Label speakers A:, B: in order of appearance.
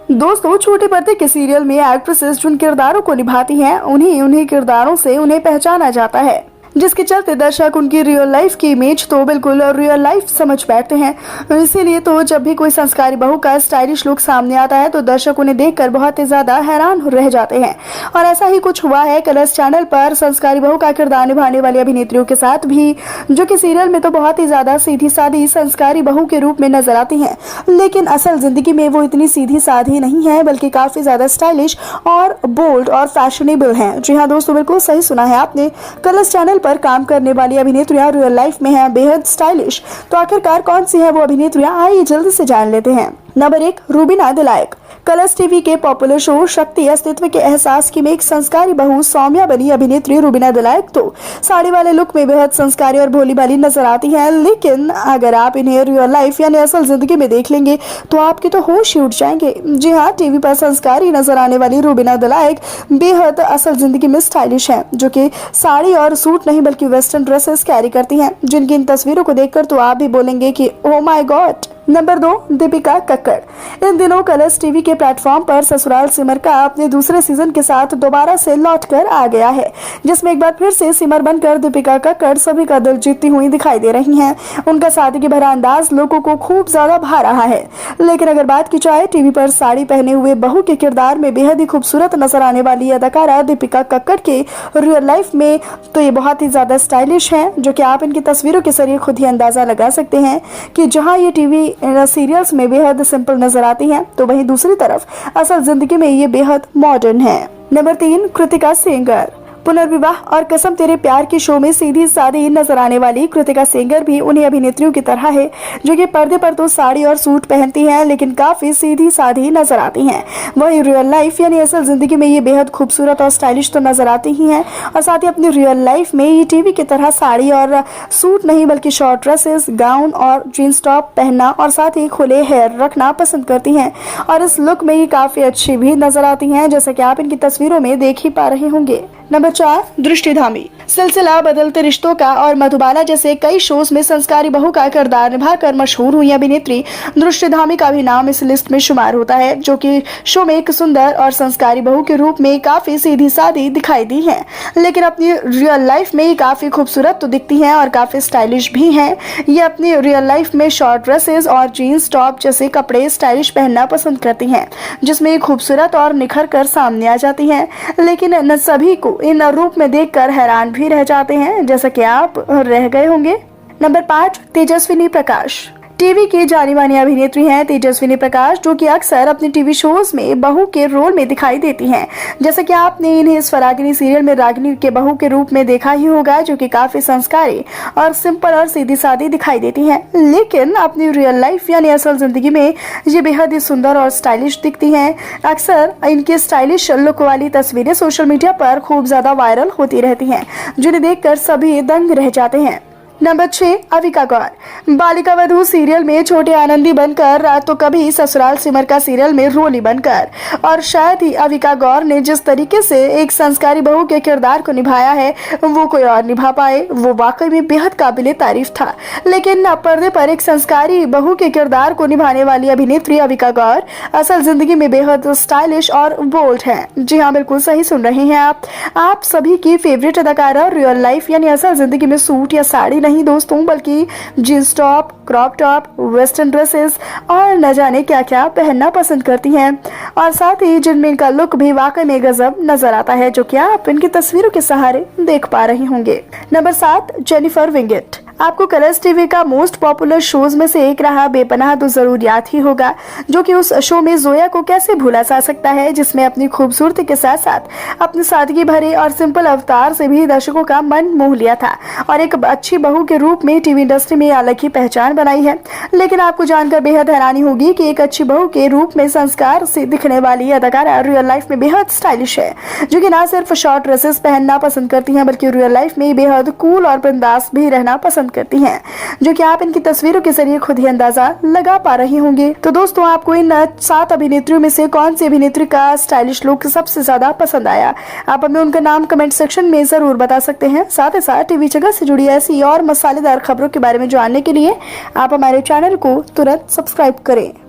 A: दोस्तों, छोटे पर्दे के सीरियल में एक्ट्रेसेस जिन किरदारों को निभाती हैं उन्हीं किरदारों से उन्हें पहचाना जाता है, जिसके चलते दर्शक उनकी रियल लाइफ की इमेज तो बिल्कुल रियल लाइफ समझ बैठते हैं। इसीलिए तो जब भी कोई संस्कारी बहू का स्टाइलिश लुक सामने आता है तो दर्शक उन्हें देखकर बहुत ही ज्यादा हैरान रह जाते हैं। और ऐसा ही कुछ हुआ है कलर्स चैनल पर संस्कारी बहू का किरदार निभाने वाली अभिनेत्रियों के साथ भी, जो कि सीरियल में तो बहुत ही ज्यादा सीधी सादी संस्कारी बहू के रूप में नजर आती है, लेकिन असल जिंदगी में वो इतनी सीधी सादी नहीं है, बल्कि काफी ज्यादा स्टाइलिश और बोल्ड और फैशनेबल है। जी हाँ दोस्तों, बिल्कुल सही सुना है आपने। कलर्स चैनल पर काम करने वाली अभिनेत्रियां रियल लाइफ में हैं बेहद स्टाइलिश। तो आखिरकार कौन सी है वो अभिनेत्रियां, आइए जल्दी से जान लेते हैं। Number 1, Rubina Dilaik. Colors TV के पॉपुलर शो शक्ति अस्तित्व के एहसास की में एक संस्कारी बहू सौम्या बनी अभिनेत्री रूबीना दिलायक तो साड़ी वाले लुक में बेहद संस्कारी और भोली भाली नजर आती हैं, लेकिन अगर आप इन्हें रियल लाइफ यानी असल जिंदगी में देख लेंगे तो आपके तो होश ही उड़ जाएंगे। जी हाँ, टीवी पर संस्कारी नजर आने वाली रूबीना दिलायक बेहद असल जिंदगी में स्टाइलिश है, जो कि साड़ी और सूट नहीं बल्कि वेस्टर्न ड्रेसेस कैरी करती हैं, जिनकी इन तस्वीरों को देखकर तो आप भी बोलेंगे कि oh my god. Number 2, Deepika Kakkar. इन दिनों कलर्स टीवी के प्लेटफॉर्म पर ससुराल सिमर का अपने दूसरे सीजन के साथ दोबारा से लौटकर आ गया है, जिसमें एक बार फिर से सिमर बनकर दीपिका कक्कड़ सभी का दिल जीतती हुई दिखाई दे रही हैं। उनका सादगी भरा अंदाज लोगों को खूब ज्यादा भा रहा है, लेकिन अगर बात की जाए टीवी पर साड़ी पहने हुए बहू के किरदार में बेहद ही खूबसूरत नजर आने वाली अदाकारा दीपिका कक्कड़ के रियल लाइफ में तो ये बहुत ही ज्यादा स्टाइलिश है, जो कि आप इनकी तस्वीरों के जरिए खुद ही अंदाजा लगा सकते हैं कि जहाँ ये टीवी सीरियल्स में बेहद सिंपल नजर आती हैं, तो वहीं दूसरी तरफ असल जिंदगी में ये बेहद मॉडर्न है। नंबर 3, कृतिका सेंगर। पुनर्विवाह और कसम तेरे प्यार की शो में सीधी सादी नजर आने वाली कृतिका सेंगर भी उन्हीं अभिनेत्रियों की तरह है, जो कि पर्दे पर तो साड़ी और सूट पहनती हैं, लेकिन काफी सीधी सादी नजर आती हैं। वही रियल लाइफ यानी असल जिंदगी में ये बेहद खूबसूरत और स्टाइलिश तो नजर आती ही हैं, और साथ ही अपनी रियल लाइफ में ये टीवी की तरह साड़ी और सूट नहीं बल्कि शॉर्ट ड्रेसेस, गाउन और जींस टॉप पहनना और साथ ही खुले हेयर रखना पसंद करती हैं, और इस लुक में ये काफी अच्छी भी नजर आती हैं, जैसा कि आप इनकी तस्वीरों में देख ही पा रहे होंगे। नंबर 4, दृष्टिधामी। सिलसिला, बदलते रिश्तों का और मधुबाला जैसे कई शोज में संस्कारी बहू का किरदार निभाकर मशहूर हुई अभिनेत्री दृष्टिधामी का भी नाम इस लिस्ट में शुमार होता है, जो कि शो में एक सुंदर और संस्कारी बहू के रूप में काफी सीधी सादी दिखाई दी है, लेकिन अपनी रियल लाइफ में ये काफी खूबसूरत तो दिखती हैं और काफी स्टाइलिश भी हैं। ये अपनी रियल लाइफ में शॉर्ट ड्रेसेस और जीन्स टॉप जैसे कपड़े स्टाइलिश पहनना पसंद करती हैं, जिसमें खूबसूरत और निखर कर सामने आ जाती हैं, लेकिन न सभी को इन रूप में देखकर हैरान भी रह जाते हैं, जैसा कि आप रह गए होंगे। नंबर 5, तेजस्विनी प्रकाश। टीवी की जानी मानी अभिनेत्री हैं तेजस्विनी प्रकाश, जो कि अक्सर अपने टीवी शोज में बहू के रोल में दिखाई देती हैं, जैसे कि आपने इन्हें स्वरागिनी सीरियल में रागिनी के बहू के रूप में देखा ही होगा, जो कि काफी संस्कारी और सिंपल और सीधी सादी दिखाई देती हैं, लेकिन अपनी रियल लाइफ यानी असल जिंदगी में ये बेहद ही सुंदर और स्टाइलिश दिखती हैं। अक्सर इनकी स्टाइलिश लुक वाली तस्वीरें सोशल मीडिया पर खूब ज्यादा वायरल होती रहती हैं, जिन्हें देखकर सभी दंग रह जाते हैं। नंबर 6, अविका गौर। बालिका वधू सीरियल में छोटे आनंदी बनकर तो कभी ससुराल सिमर का सीरियल में रोली बनकर, और शायद ही अविका गौर ने जिस तरीके से एक संस्कारी बहू के किरदार को निभाया है वो कोई और निभा पाए। वो वाकई में बेहद काबिले तारीफ था, लेकिन पर्दे पर एक संस्कारी बहू के किरदार को निभाने वाली अभिनेत्री अविका गौर असल जिंदगी में बेहद स्टाइलिश और बोल्ड है। जी हाँ, बिल्कुल सही सुन रहे हैं आप सभी की फेवरेट अदाकारा रियल लाइफ यानी असल जिंदगी में सूट या साड़ी नहीं दोस्तों, बल्कि jeans top, crop top, western dresses और न जाने क्या क्या पहनना पसंद करती हैं, और साथ ही जिनमें इनका लुक भी वाकई में गजब नजर आता है, जो कि आप इनकी तस्वीरों के सहारे देख पा रहे होंगे। नंबर 7, जेनिफर विंगेट। आपको कलर्स टीवी का मोस्ट पॉपुलर शोज में से एक रहा बेपनाह तो जरूर याद ही होगा, जो कि उस शो में जोया को कैसे भूला जा सकता है, जिसमें अपनी खूबसूरती के साथ साथ अपनी सादगी भरे और सिंपल अवतार से भी दर्शकों का मन मोह लिया था, और एक अच्छी बहू के रूप में टीवी इंडस्ट्री में अलग ही पहचान बनाई है। लेकिन आपको जानकर बेहद हैरानी होगी कि एक अच्छी बहू के रूप में संस्कार से दिखने वाली अदाकारा रियल लाइफ में बेहद स्टाइलिश है, जो कि न सिर्फ शॉर्ट ड्रेसेस पहनना पसंद करती हैं, बल्कि रियल लाइफ में बेहद कूल और बिंदास भी रहना पसंद करती हैं, जो कि आप इनकी तस्वीरों के जरिए खुद ही अंदाजा लगा पा रहे होंगे। तो दोस्तों, आपको इन 7 अभिनेत्रियों में से कौन सी अभिनेत्री का स्टाइलिश लुक सबसे ज्यादा पसंद आया? आप हमें उनका नाम कमेंट सेक्शन में जरूर बता सकते हैं। साथ ही साथ टीवी जगत से जुड़ी ऐसी और मसालेदार खबरों के बारे में जानने के लिए आप हमारे चैनल को तुरंत सब्सक्राइब करें।